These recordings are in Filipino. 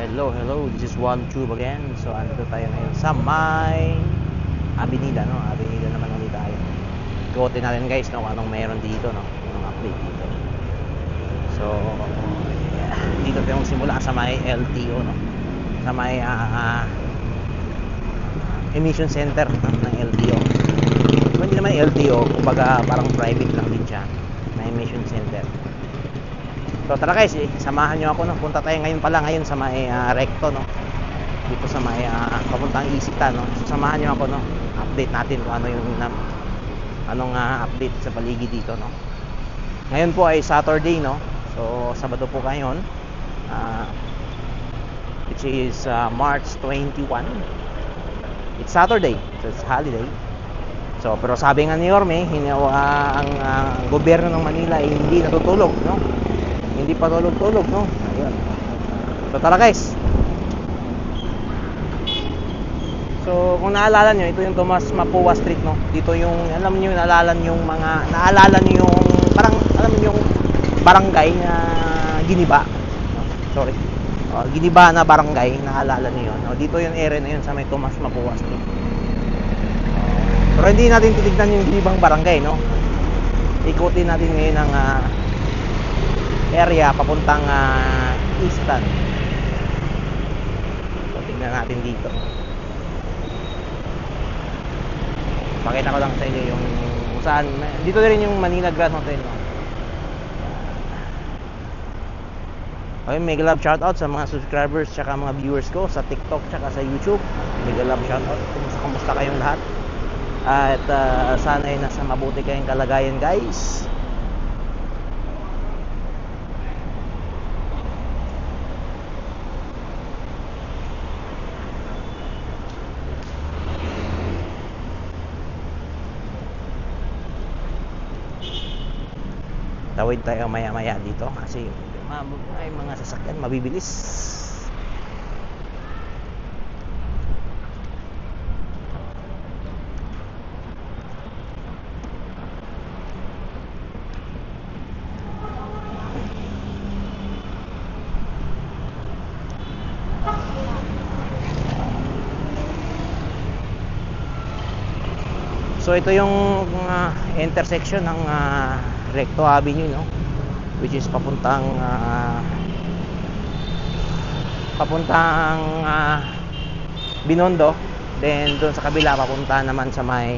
Hello, this is OneTube again. So, andito tayo ngayon sa may Avenida, no? Avenida naman ulit tayo. Ikutin natin guys, no? Kung anong meron dito, no? Anong update dito. So, yeah. Dito tayo magsimula sa may LTO, no? Sa may emission center, no? Ng LTO. So, hindi naman LTO, kumbaga parang private lang din siya na emission center. So tara guys, samahan nyo ako, no? Punta tayo ngayon sa may Recto, no? Dito sa may papuntang Isita, no? So samahan nyo ako, no? Update natin kung ano yung anong update sa paligid dito, no? Ngayon po ay Saturday, no? So Sabado po ngayon, which is March 21. It's Saturday, so it's holiday. So pero sabi nga ni Yorme, ang gobyerno ng Manila ay hindi natutulog, no? Hindi pa tulog-tulog, no? Ayun. So tara guys. So kung naalala nyo, ito yung Tomas Mapua Street, no? Dito yung, alam nyo, naalala nyo yung parang, alam nyo yung barangay na Giniba, no? Sorry, Giniba na barangay, naalala nyo yun, no? Dito yung area na yun sa may Tomas Mapua Street. Pero hindi natin titignan yung ibang barangay, no? Ikutin natin ngayon ang area papuntang Easton. So tingnan natin dito. Pakita ko lang sa inyo yung saan. Dito rin yung Manila Grand Hotel, no? Okay, mega love shoutout sa mga subscribers tsaka mga viewers ko sa TikTok tsaka sa YouTube. Mega love shoutout. Kumusta kayong lahat? At sana ay nasa mabuti kayong kalagayan, guys. Tawid tayo maya-maya dito kasi may mga sasakyan mabibilis. So ito yung intersection ng Recto Avenue, no? Which is papuntang Binondo. Then doon sa kabila papunta naman sa may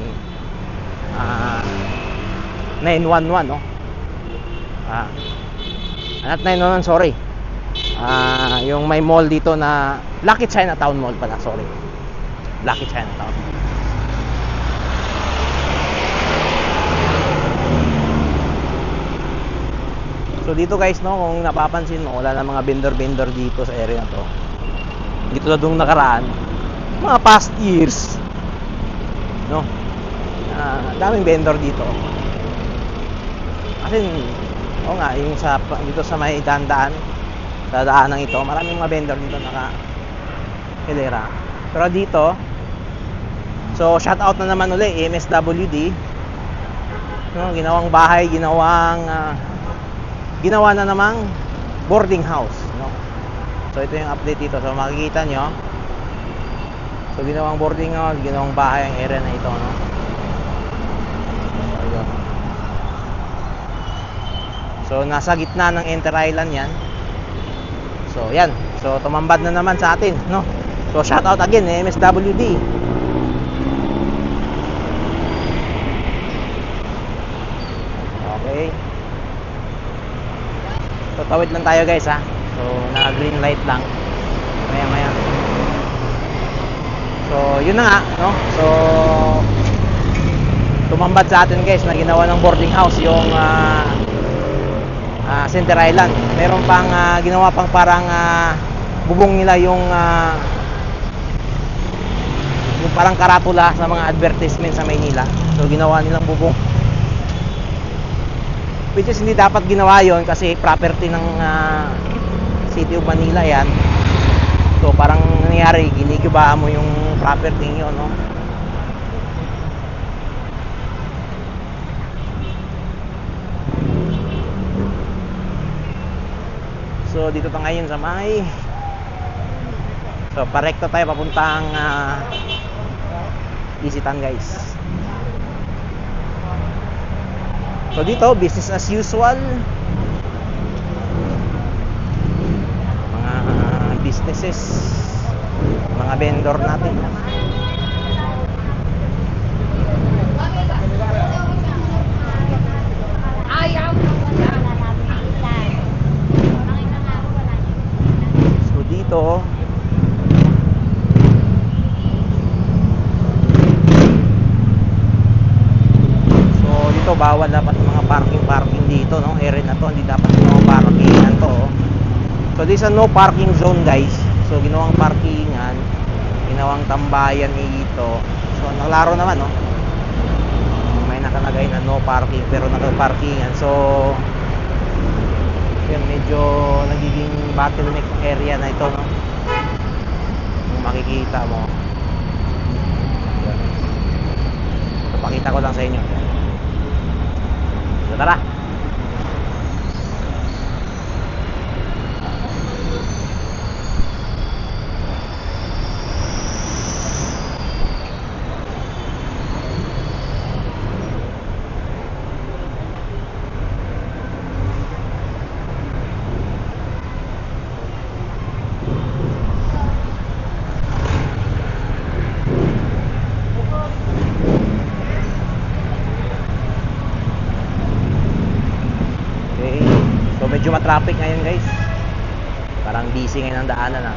911, no? Not 911, sorry. Yung may mall dito na Lucky Chinatown Mall pala, sorry. Lucky Chinatown. So dito guys, no, kung napapansin mo, wala na mga vendor dito sa area na to. Dito na doon nakaraan, mga past years, no, daming vendor dito. Kasi, nga, yung dito sa may daan, sa daanang ito, maraming mga vendor dito naka-hilera. Pero dito, so shout out na naman uli, MSWD, no, ginawang bahay, ginawa na namang boarding house, no? So ito yung update dito. So makikita nyo, so ginawang boarding house, ginawang bahay ang area na ito, no? So yun. So nasa gitna ng Enter Island yan. So yan, so tumambad na naman sa atin, no? So shout out again, MSWD. Okay. So tawid lang tayo guys, ha. So naka green light lang. Maya. So yun na nga, no. So tumambad sa atin guys na ginawa ng boarding house yung Center Island. Meron pang ginawa pang parang bubong nila yung parang karatula sa mga advertisement sa Maynila. So ginawa nilang bubong, which is hindi dapat ginawa yon kasi property ng City of Manila yan. So parang nangyari, ginigibaan mo yung property nyo, no? So dito tayo ngayon sa may So parekto tayo papuntang Isitan guys. So dito business as usual. Mga businesses, mga vendor natin. So dito bawal dapat yung mga parking dito, no? Area na to, hindi dapat yung mga parkingan to, oh. So this is a no parking zone guys. So ginawang parkingan, ginawang tambayan dito. So naklaro naman, no? May nakalagay na no parking pero naka-parkingan. So yun, medyo nagiging bottleneck area na ito, no? Kung makikita mo. So pakita ko lang sa inyo. So, tara. Medyo matraffic ngayon guys. Parang busy ngayon ang daanan,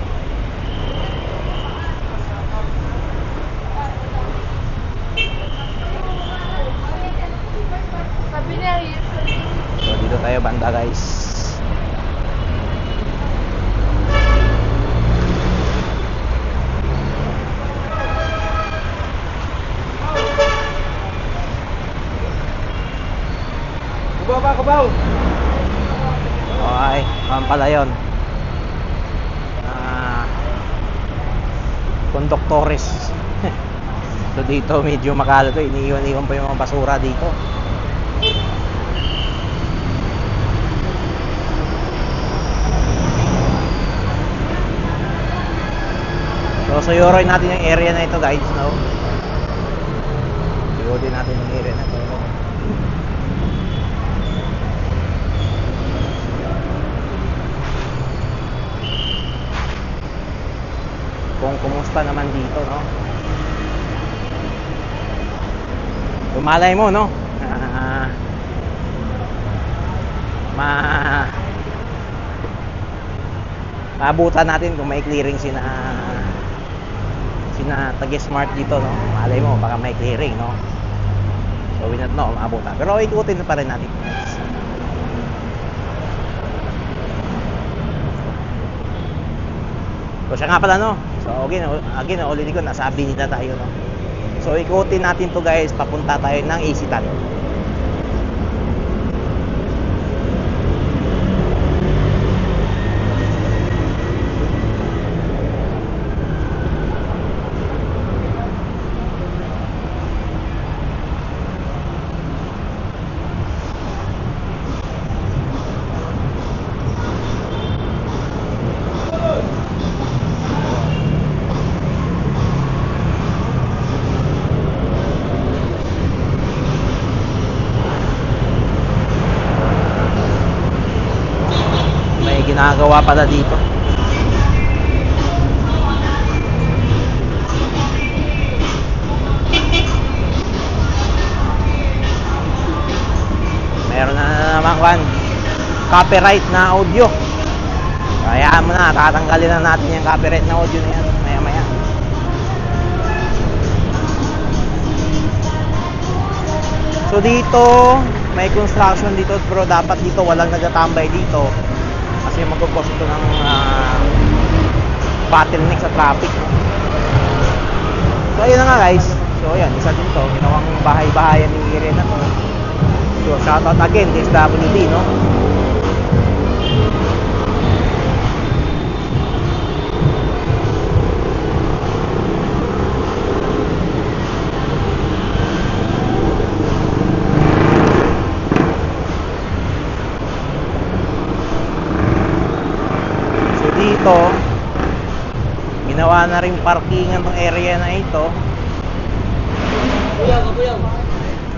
So dito tayo banda guys. Kubaw. Okay, pala yun. Conductores. So dito medyo makalat to. Iniiwan pa yung mga basura dito. So suyuroy natin yung area na ito guys, no? Suyuroy natin yung area na ito. Kung kumusta naman dito, no? Malay mo, no? Maabutan natin kung may clearing sina Tagismart dito, no? Malay mo, baka may clearing, no? So we not know, maabutan. Pero ikutin pa rin natin. So siya nga pala, no? So again ulitin ko, nasa Avenida tayo, no? So ikutin natin to guys, papunta tayo ng Isitan. Ginagawa pala dito. Meron na naman copyright na audio. Hayaan mo na, tatanggalin na natin yung copyright na audio na yan maya. So dito may construction dito, pero dapat dito walang nagtatambay dito. Kasi magkukos ito ng bottleneck sa traffic. So ayun na nga guys. So ayan, isa din to, ginawang bahay-bahayan ng area na to. So shoutout again DSWD, no? Dito Ginawa na rin parkingan tong area na ito.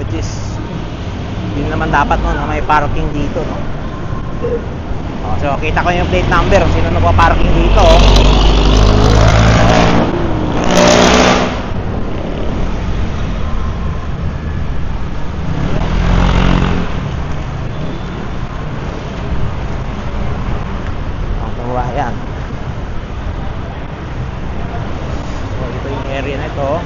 Which is hindi naman dapat no, na may parking dito, no? So kita ko yung plate number, sino nagpa-parking dito, oh. Yan. So ito yung area na ito.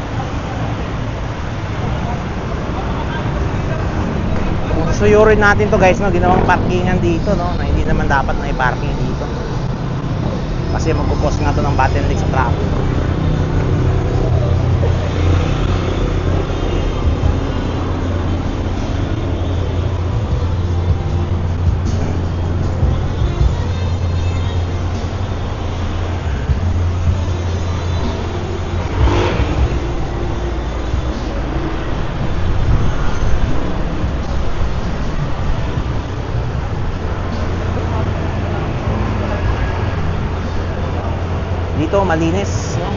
Kung suyurin natin to guys, no, ginawang parkingan dito, no, na hindi naman dapat na i-parking dito. Kasi magpo-cause nga to ng bottleneck sa traffic. Dito malinis, no?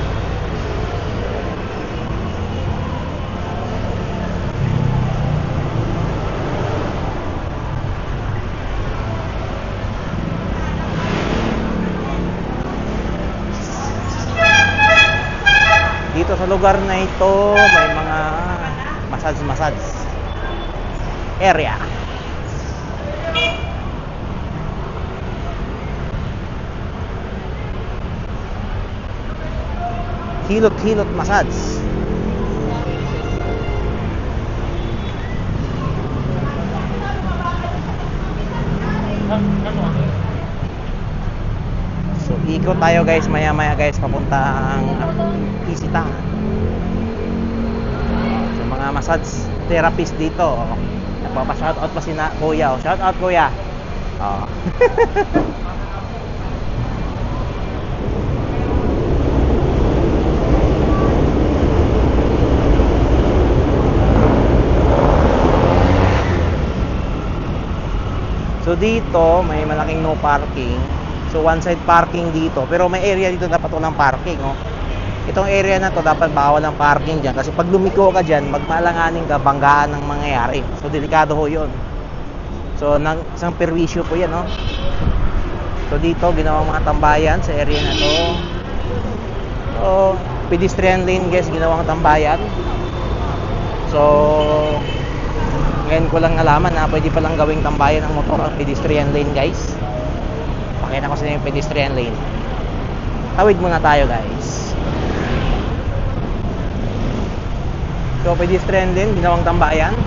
Dito sa lugar na ito may mga massage area. Hilot-hilot massage. So ikot tayo guys, maya-maya guys papuntang Isita. So mga massage therapist dito, nagpapa-shoutout pa si Kuya. Shoutout Kuya. Oh. So dito may malaking no parking. So one side parking dito, pero may area dito dapat walang parking, oh. Itong area na to dapat bawal ang parking diyan kasi pag lumiko ka diyan, magmalanganin ka, banggaan ang mangyayari. So delikado ho 'yon. So isang perwisyo po 'yan, oh. So dito ginawang mga tambayan sa area na to. So pedestrian lane guys, ginawang tambayan. So ngayon ko lang nalaman na pwede palang gawing tambayan ng motor ang pedestrian lane guys. Pakita ko sa inyo yung pedestrian lane. Tawid muna tayo guys. So pedestrian lane, ginawang tambayan.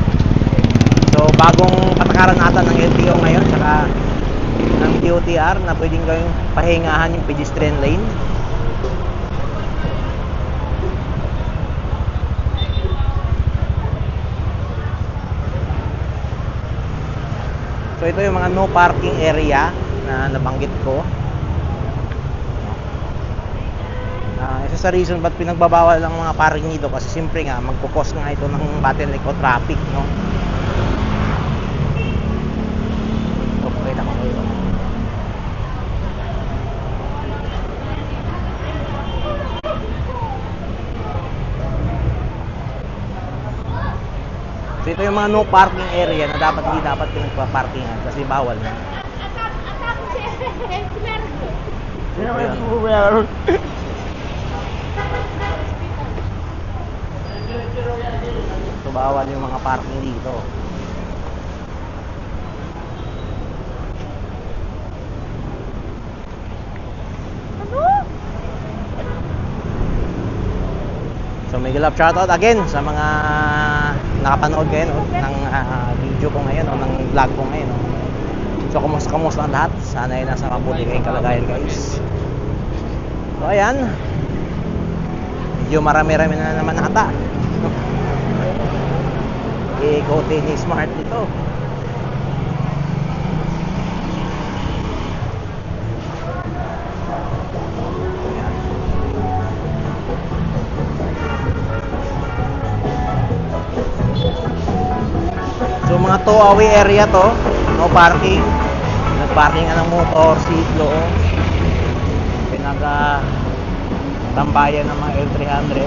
So bagong patakaran natin ng LTO ngayon saka ng DOTR na pwedeng gawing pahingahan yung pedestrian lane. So ito yung mga no parking area na nabanggit ko. Isa sa reason ba't pinagbabawal ang mga parking dito kasi siyempre nga magpo-cause nga ito ng bottleneck o traffic, no? So pakita ko kayo. So ito yung mga no parking area na dapat hindi dapat pinagpa-parkingan kasi bawal na. So bawal yung mga parking dito. So may love shoutout again sa mga nakapanood kayo, no, ng video ko ngayon o ng vlog ko ngayon, no. So kumusta ang lahat? Sana ay nasa mabuti kayong kalagayan guys. So ayan, medyo marami-rami na naman ata. Ikotin ni Smart dito. So mga two-away area to, no parking. Nagparking ng motor, siklo, tambayan ng mga L300.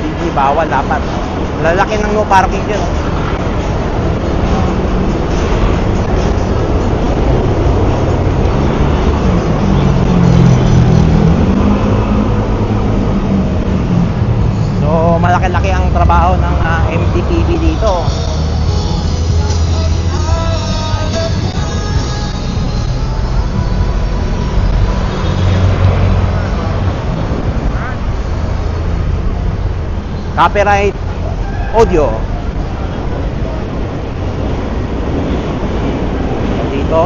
Hindi bawal dapat. Lalaki ng no parking dyan. So malaki-laki ang trabaho ng MTPB dito. Copyright audio dito.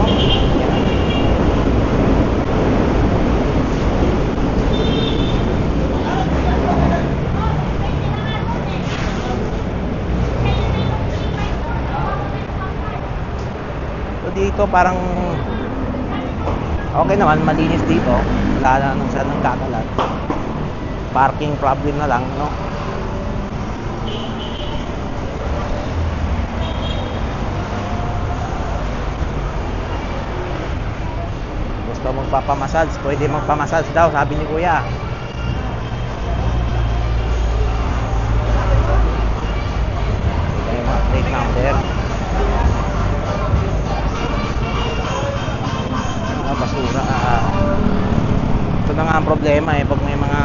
So dito parang okay naman, malinis dito. Wala na nung saan nagkakalat. Parking problem na lang, no? Gusto magpapamassage, pwede magpamassage daw, sabi ni kuya. Ito yung mga plate number. Mga basura. Ito na nga ang problema pag may mga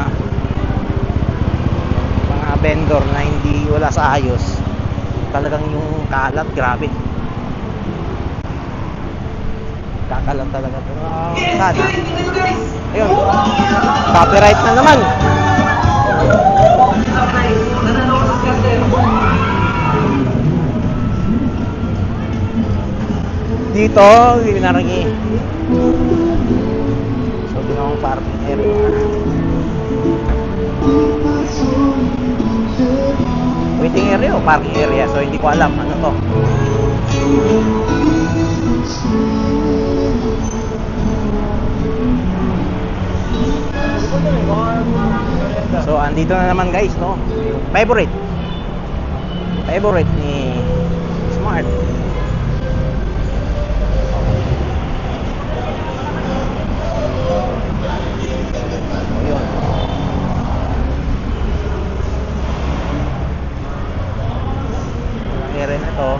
vendor na hindi wala sa ayos, talagang yung kalat, grabe. Kakalat talaga. Pero sana, ayun, copyright na naman. Dito, ginaragi. So, ginawang parking area. Waiting area o parking area? So, hindi ko alam ano to. So andito na naman guys, no? Favorite ni Smart. Ayun. Ang area na to.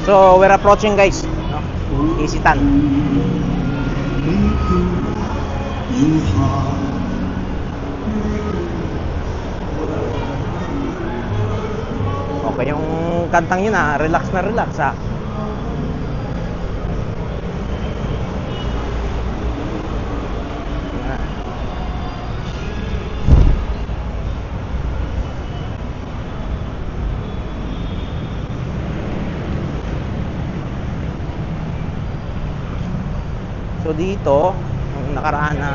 So we're approaching guys, no? Isitan. Okay yung kantang yun relax na relax So dito, yung nakaraan na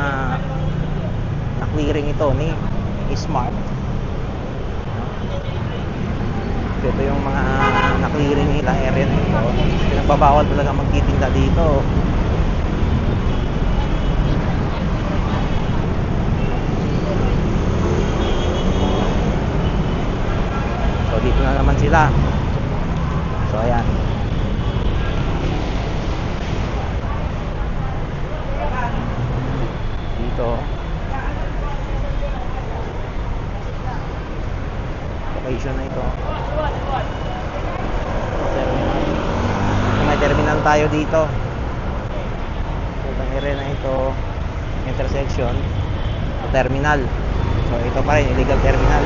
clearing ito ni Smart. Ito yung mga na-clearing nila area nito. Pinagbabawal talaga magtitinda dito. So dito na naman sila. So ayan. Dito location na ito. Terminal. May terminal tayo dito. So itong area na ito, intersection, terminal. So ito pa rin, illegal terminal.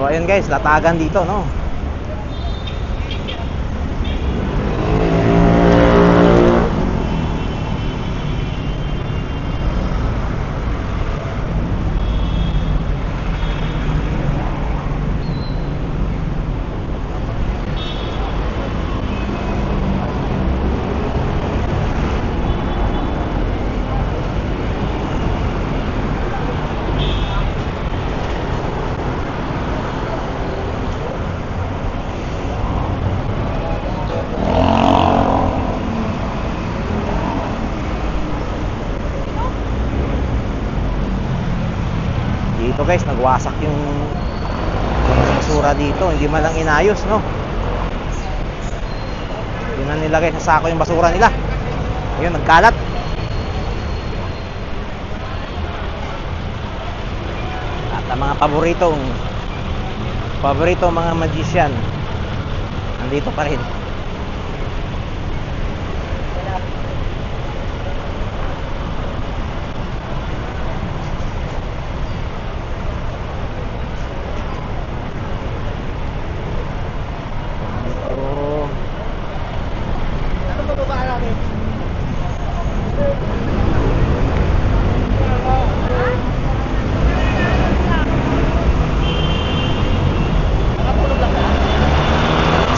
So ayun guys, latagan dito, no? So guys, nagwasak yung basura dito. Hindi man lang inayos, no? Hindi na nilagay sa sako yung basura nila. Ayun, nagkalat. At ang mga paborito mga magician, nandito pa rin.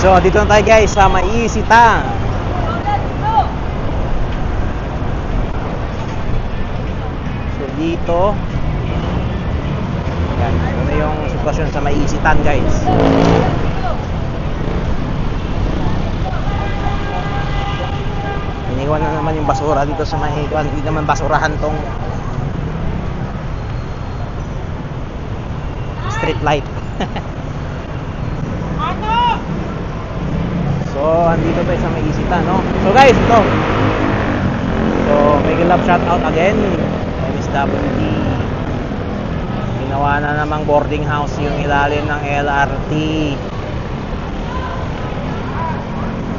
So, dito na tayo guys sa Maisita. So, dito. Yan, ito na yung sitwasyon sa Maisitan guys. Iniwan na naman yung basura dito sa Maisitan. Hindi naman basurahan tong street light. So, andito tayo sa Maisita, no? So, guys, ito. So, make a love shout out again. MSWD. Ginawa na namang boarding house yung ilalim ng LRT.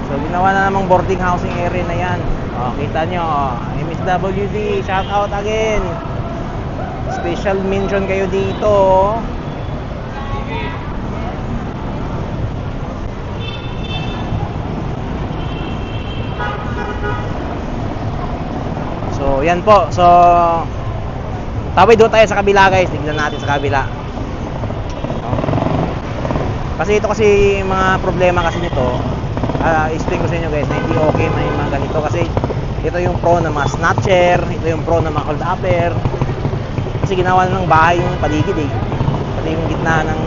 So, ginawa na namang boarding house yung area na yan. O, kita nyo. MSWD, shout out again. Special mention kayo dito. So, yan po. So, tawid doon tayo sa kabila guys. Tignan natin sa kabila. Kasi ito kasi mga problema kasi nito. Explain ko sa inyo guys na hindi okay may mga ganito. Kasi ito yung pro ng mga snatcher. Ito yung pro ng mga hold upper. Kasi ginawa na ng bahay yung paligid eh. Pati yung gitna ng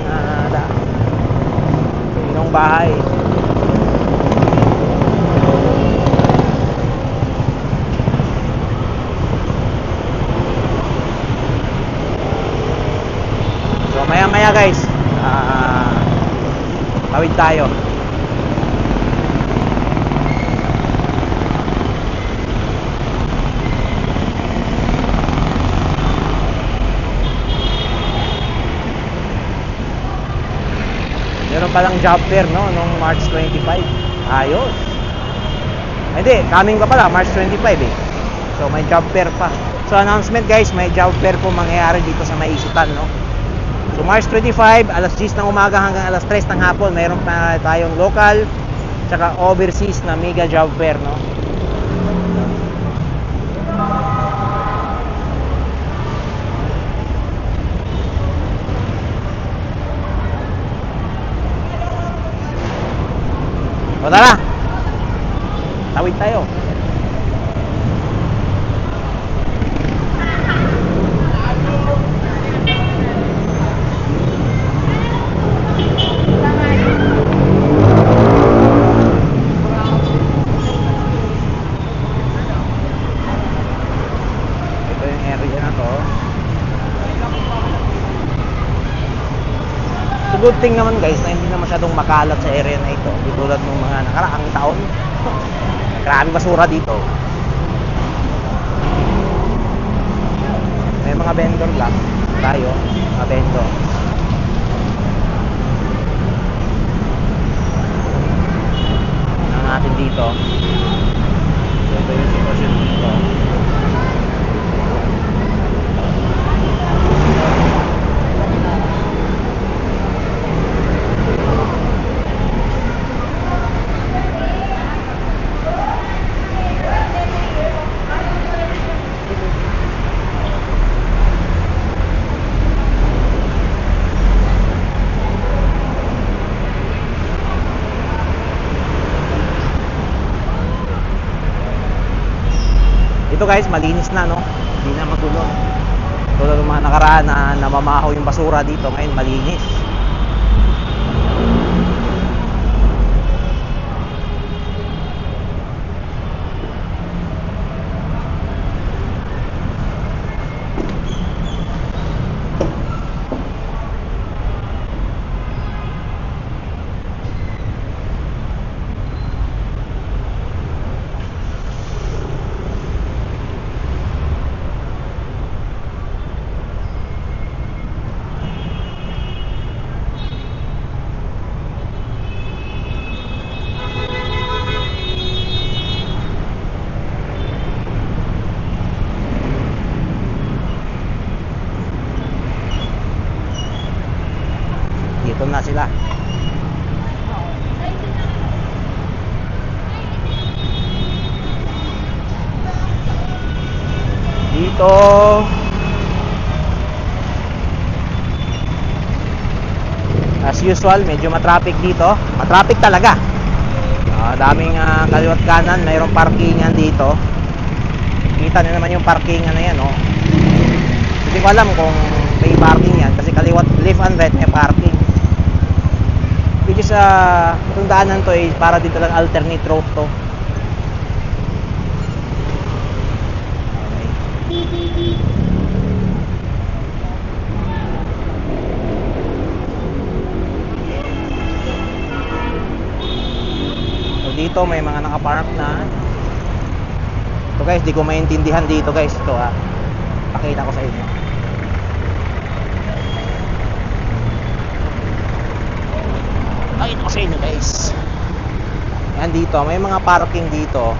yung bahay. Maya guys, tawid tayo. Meron palang job fair, no, nung March 25. Ayos. Hindi, coming pa pala, March 25 eh. So may job fair pa. So announcement guys, may job fair po mangyayari dito sa Maisitan, no. So March 25, alas 10 ng umaga hanggang alas 3 ng hapon, mayroon pa tayong local tsaka overseas na mega job fair, no? O tara, tawid tayo. Good thing naman guys na hindi na masyadong makalat sa area na ito, di tulad ng mga nakaraang taon. Grabe basura dito. May mga vendor lang tayo, mga vendor. Ang natin dito. Ito yung sitwasyon dito. Ito guys, malinis na, no? Hindi na magulo. Tulad ng mga nakaraan na namamahaw yung basura dito, ngayon malinis. sila. Dito as usual, medyo matraffic dito. Matraffic talaga. Daming kaliwat kanan, mayroong parkingan dito. Kita nyo naman yung parkingan na yan, oh. Hindi ko alam kung may parking yan kasi kaliwat, left and right may parking. Which is itong daanan to ay para dito lang alternate route to. Okay. Dito may mga nakapark na. Ito guys, di ko maintindihan dito guys. Ito pakita ko sa inyo. Pakita ko sa inyo guys. Yan dito, may mga parking dito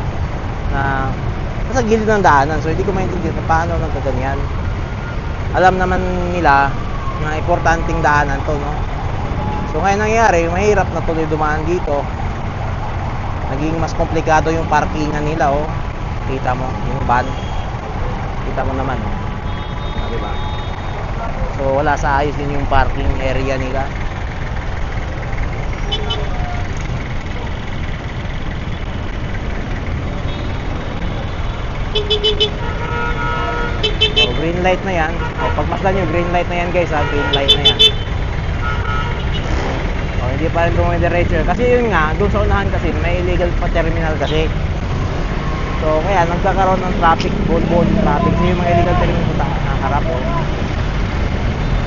na nasa gilid ng daanan. So hindi ko maintindihan paano nagkaganyan. Alam naman nila na importanteng daanan to, no? So ngayon nangyayari, mahirap na tuloy dumaan dito. Naging mas komplikado yung parkingan nila, oh. Kita mo yung van. Kita mo naman, oh. Diba? So wala sa ayos din yung parking area nila. So green light na yan. Pagmasdan yung green light na yan guys, green light na yan. Hindi pa rin dumidiretso kasi yun nga, doon sa unahan kasi may illegal pa terminal kasi. So kaya nagkakaroon ng traffic, bull traffic. So yung mga illegal terminal sa harap, oh.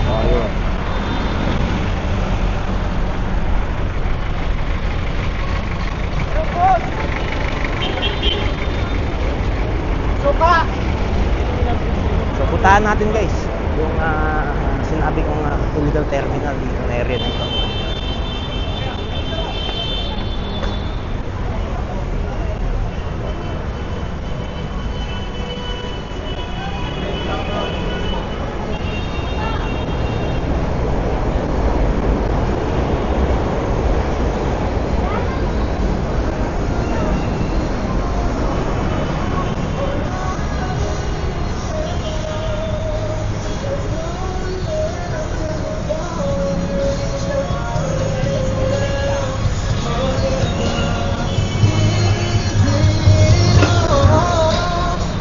So yun. So puntahan natin guys yung sinabi kong illegal terminal dito na area na ito.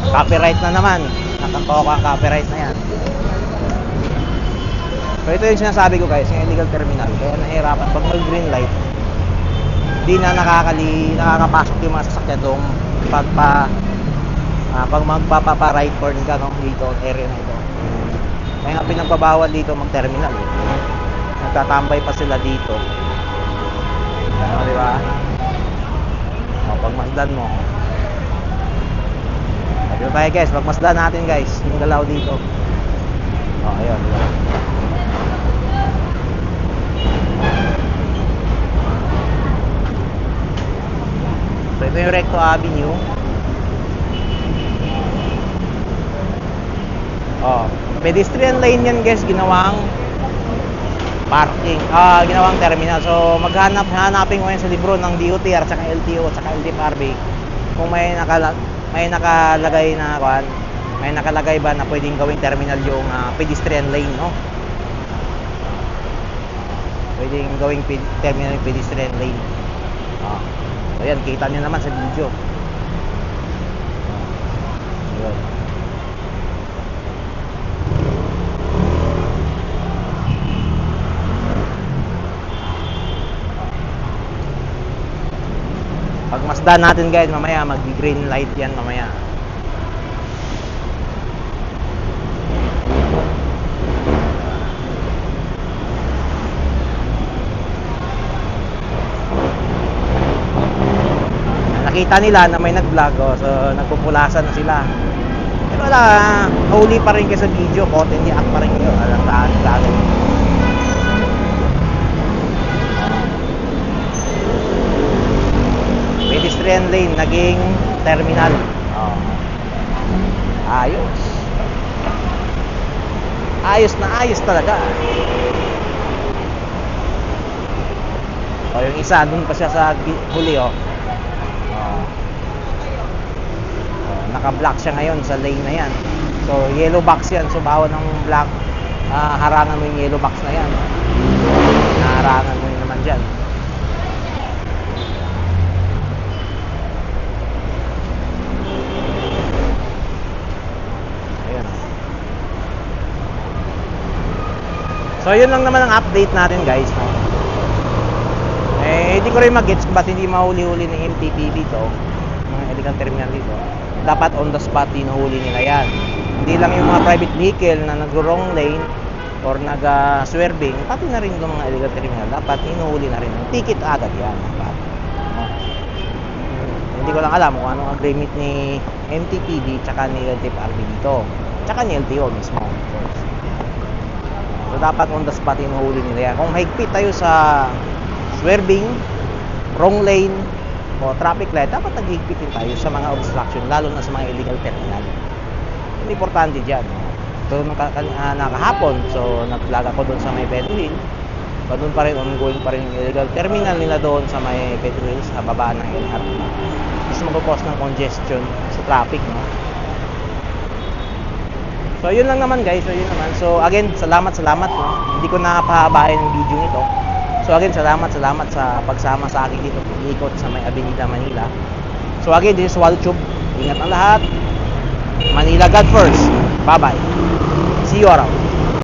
Copyright na naman. Nakakuha ka copyright na yan. So ito yung sinasabi ko guys, yung illegal terminal. Kaya nahihirapan pag mag-green light. Hindi na nakakapasok yung mga sasakyan doon pag magpapa-right turn ka, no, dito, area na ito. Kaya nga pinagbabawal dito mag-terminal, eh. Nagtatambay pa sila dito. Di ba? Pag masdan mo. Dito tayo guys, magmasdan natin guys yung galaw dito. Ayun, diba? So ito yung Recto Avenue. Pedestrian lane yan guys, ginawang parking, ginawang terminal. So hanapin ko yan sa libro ng DOTR at saka LTO at saka LTFRB kung may nakalagay na may nakalagay ba na pwedeng gawing terminal yung pedestrian lane, no? Pwedeng gawing terminal yung pedestrian lane. So yan, kita nyo naman sa video. Yun. Pagmasdan natin guys, mamaya mag-green light yan mamaya. Nakita nila na may nag-vlog, so nagpupulasan na sila. Pero wala, huli pa rin kayo sa video, content i-act pa rin kayo. Alam saan gagawin. Pedestrian lane naging terminal. Ayos. Ayos na ayos talaga. O, yung isa, dun pa siya sa huli, oh. Naka-block siya ngayon sa lane na yan. So, yellow box yan. So, bawal ng black, harangan mo yung yellow box na yan. Naharangan mo yun naman dyan. Ayan. So, yun lang naman ang update natin, guys. No? Eh, hindi ko rin mag-gets kung ba't hindi mahuli-huli ng MTPB to. Mga illegal terminal dito. Dapat on the spot hinuhuli nila yan. Hindi lang yung mga private vehicle na nag-wrong lane or nag-swerving, pati na rin yung mga illegal terminal, dapat hinuhuli na rin. Ticket agad yan. Hindi ko lang alam kung anong agreement ni MTPB tsaka ni LTFRB dito. Tsaka ni LTO mismo. So dapat on the spot hinuhuli nila yan. Kung mahigpit tayo sa swerving, wrong lane, o traffic light, dapat naghihigpitin tayo sa mga obstruction, lalo na sa mga illegal terminal. Yung importante dyan. So, nakahapon, so nag-vlog ako doon sa may Pedro Hill. So, doon pa rin, ongoing pa rin yung illegal terminal nila doon sa may Pedro Hill, sa baba ng LRT. Gusto mag-cause ng congestion sa traffic, no? So, yun lang naman, guys. So, yun naman. So, again, salamat, no? Hindi ko napahabain yung video nito. So again, salamat sa pagsama sa akin dito pag-ikot sa may Avenida Manila. So again, this is Waltube. Ingat ang lahat. Manila God first. Bye-bye. See you around.